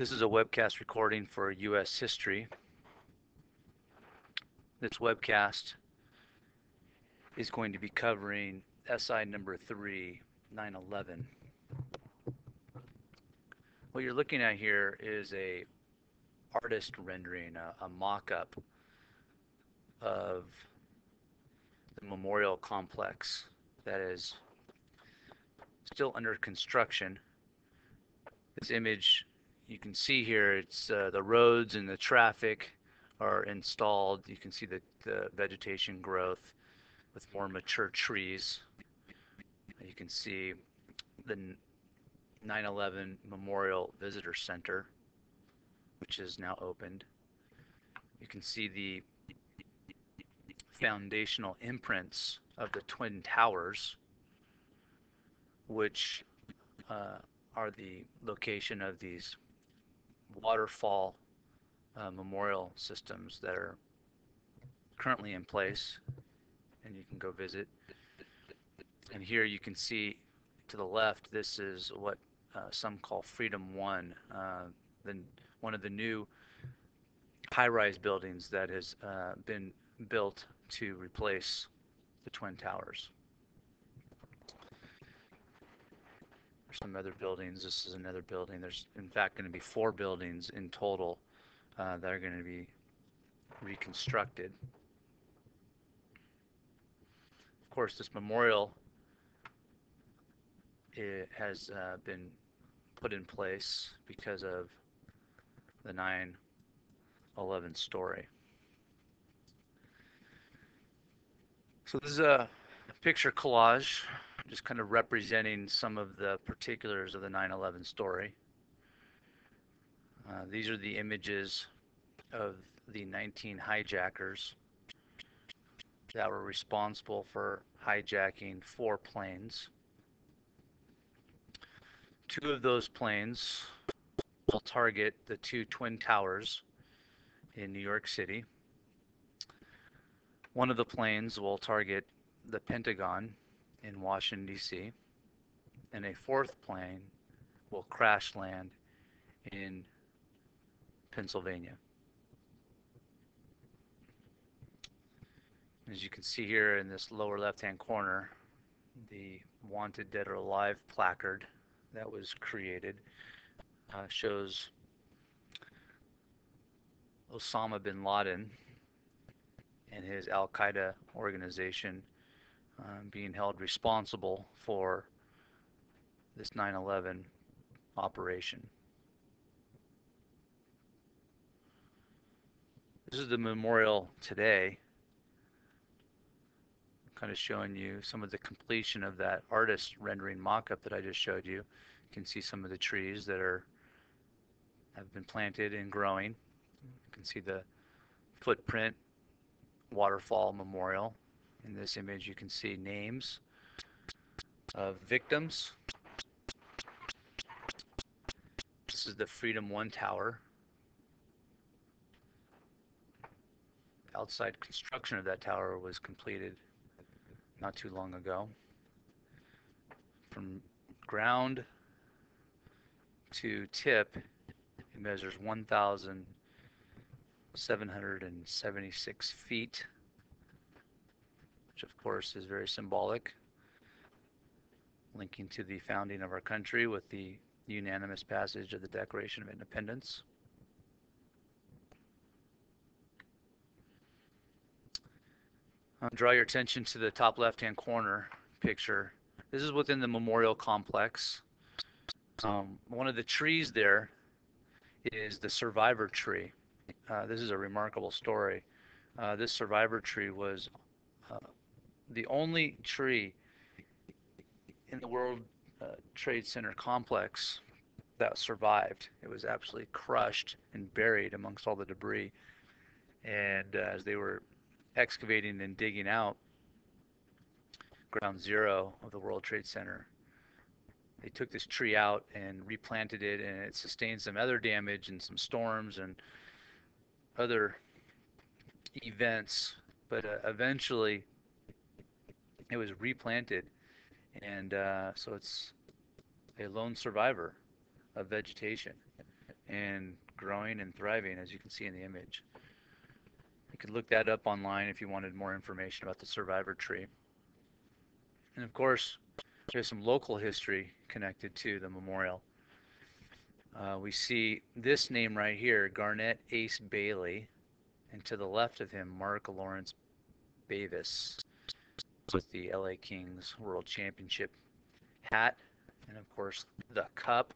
This is a webcast recording for U.S. history. This webcast is going to be covering SI number 3, 9/11. What you're looking at here is a artist rendering, a mock-up of the memorial complex that is still under construction. This image you can see here, it's the roads and the traffic are installed. You can see the vegetation growth with more mature trees. You can see the 9/11 Memorial Visitor Center, which is now opened. You can see the foundational imprints of the Twin Towers, which are the location of these waterfall memorial systems that are currently in place, and you can go visit. And here you can see to the left, this is what some call Freedom One, one of the new high-rise buildings that has been built to replace the Twin Towers. There's some other buildings. This is another building. There's in fact going to be 4 buildings in total that are going to be reconstructed. Of course, this memorial has been put in place because of the 9/11 story. So this is a picture collage, just kind of representing some of the particulars of the 9/11 story. These are the images of the 19 hijackers that were responsible for hijacking 4 planes. 2 of those planes will target the 2 Twin Towers in New York City. 1 of the planes will target the Pentagon in Washington, D.C., and a 4th plane will crash land in Pennsylvania. As you can see here in this lower left-hand corner, the Wanted Dead or Alive placard that was created shows Osama bin Laden and his Al-Qaeda organization being held responsible for this 9/11 operation. This is the memorial today, kind of showing you some of the completion of that artist rendering mock-up that I just showed you. You can see some of the trees that have been planted and growing. You can see the footprint waterfall memorial. In this image you can see names of victims. This is the Freedom One Tower. Outside construction of that tower was completed not too long ago. From ground to tip, it measures 1,776 feet, which of course is very symbolic, linking to the founding of our country with the unanimous passage of the Declaration of Independence. I'll draw your attention to the top left-hand corner picture. This is within the memorial complex. One of the trees there is the survivor tree. This is a remarkable story. This survivor tree was the only tree in the World Trade Center complex that survived. It was absolutely crushed and buried amongst all the debris. And as they were excavating and digging out ground zero of the World Trade Center, they took this tree out and replanted it, and it sustained some other damage and some storms and other events, but eventually it was replanted, and so it's a lone survivor of vegetation. and growing and thriving, as you can see in the image. You could look that up online if you wanted more information about the survivor tree. And of course, there's some local history connected to the memorial. We see this name right here, Garnett Ace Bailey, and to the left of him, Mark Lawrence Bavis with the LA Kings World Championship hat, and of course the cup,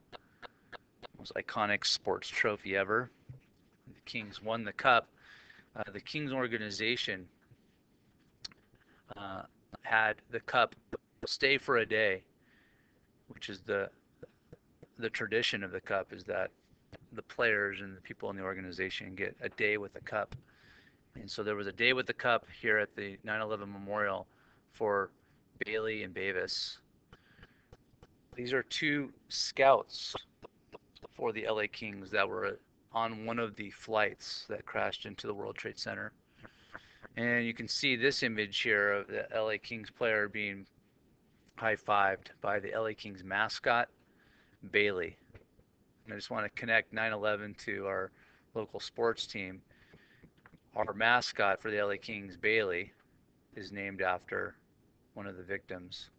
most iconic sports trophy ever. The Kings won the cup. The Kings organization had the cup stay for a day, which is the tradition of the cup is that the players and the people in the organization get a day with the cup. And so there was a day with the cup here at the 9/11 Memorial for Bailey and Bavis. These are two scouts for the LA Kings that were on one of the flights that crashed into the World Trade Center. And you can see this image here of the LA Kings player being high-fived by the LA Kings mascot, Bailey. And I just want to connect 9/11 to our local sports team. Our mascot for the LA Kings, Bailey, is named after one of the victims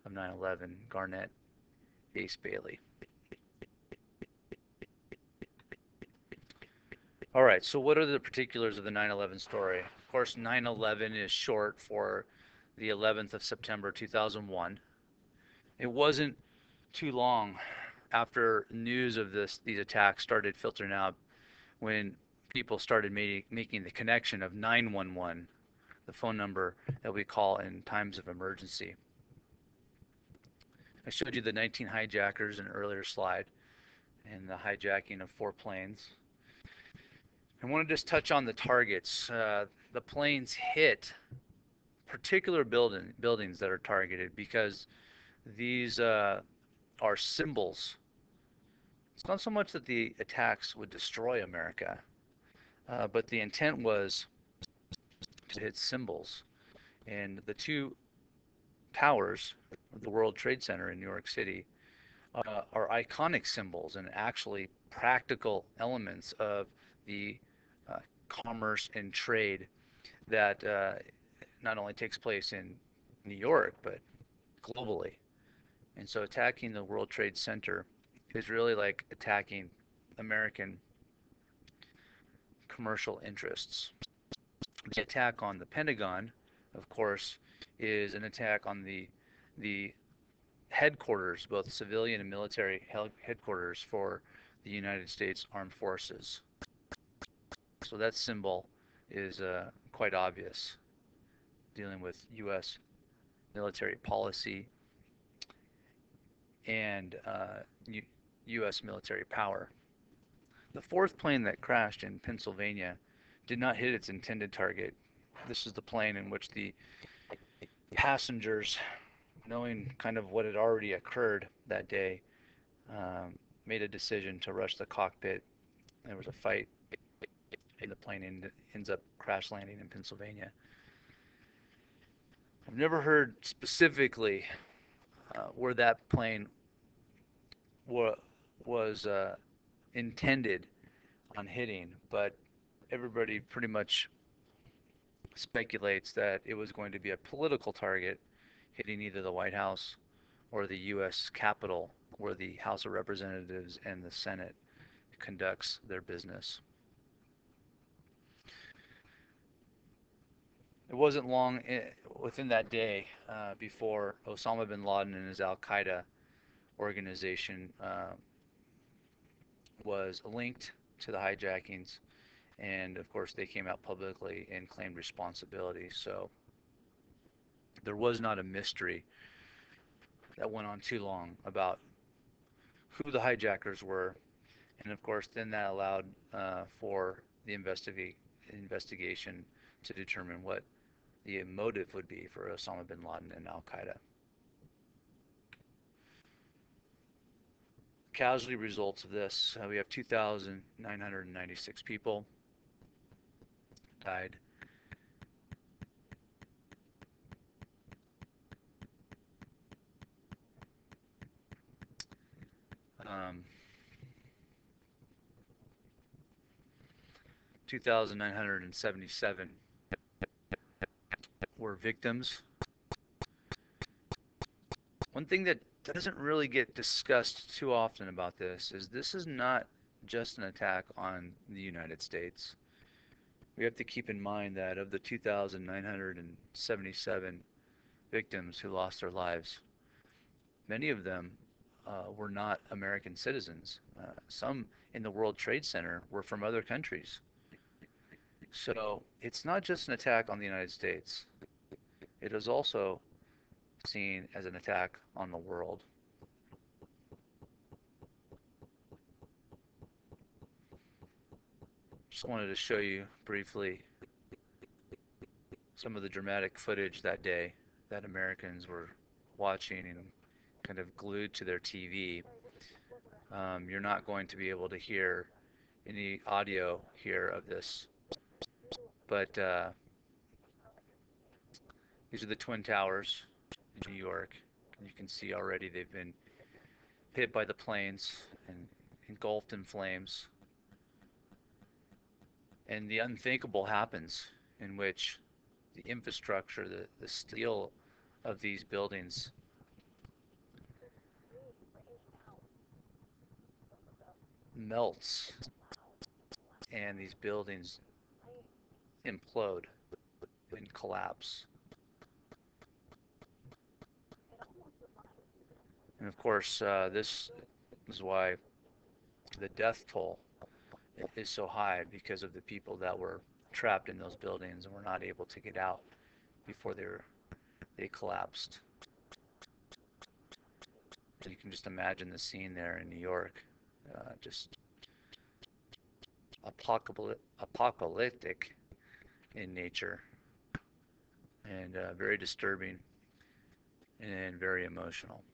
of 9/11, Garnett Ace Bailey. All right, so what are the particulars of the 9/11 story? Of course, 9/11 is short for the 11th of September 2001. It wasn't too long after news of these attacks started filtering out when people started making the connection of 911, the phone number that we call in times of emergency. I showed you the 19 hijackers in an earlier slide and the hijacking of 4 planes. I want to just touch on the targets. The planes hit particular buildings that are targeted because these are symbols. It's not so much that the attacks would destroy America, but the intent was to hit symbols. And the 2 towers of the World Trade Center in New York City are iconic symbols and actually practical elements of the commerce and trade that not only takes place in New York, but globally. And so attacking the World Trade Center is really like attacking American commercial interests. The attack on the Pentagon, of course, is an attack on the headquarters, both civilian and military headquarters for the United States Armed Forces. So that symbol is quite obvious, dealing with U.S. military policy and U.S. military power. The 4th plane that crashed in Pennsylvania did not hit its intended target. This is the plane in which the passengers, knowing kind of what had already occurred that day, made a decision to rush the cockpit. There was a fight, and the plane ends up crash landing in Pennsylvania. I've never heard specifically where that plane was intended on hitting, but everybody pretty much speculates that it was going to be a political target hitting either the White House or the U.S. Capitol, where the House of Representatives and the Senate conducts their business. It wasn't long within that day before Osama bin Laden and his Al-Qaeda organization was linked to the hijackings, and of course they came out publicly and claimed responsibility. So there was not a mystery that went on too long about who the hijackers were, and of course then that allowed for the investigation to determine what the motive would be for Osama bin Laden and Al-Qaeda. Casualty results of this, we have 2,996 people died. 2,977 were victims. One thing that doesn't really get discussed too often about this is not just an attack on the United States. We have to keep in mind that of the 2,977 victims who lost their lives, many of them were not American citizens. Some in the World Trade Center were from other countries. So it's not just an attack on the United States. It is also seen as an attack on the world. Just wanted to show you briefly some of the dramatic footage that day that Americans were watching and kind of glued to their TV. You're not going to be able to hear any audio here of this, but these are the Twin Towers in New York. You can see already they've been hit by the planes and engulfed in flames. And the unthinkable happens, in which the infrastructure, the steel of these buildings melts and these buildings implode and collapse. And of course, this is why the death toll is so high, because of the people that were trapped in those buildings and were not able to get out before they collapsed. So you can just imagine the scene there in New York, just apocalyptic in nature, and very disturbing and very emotional.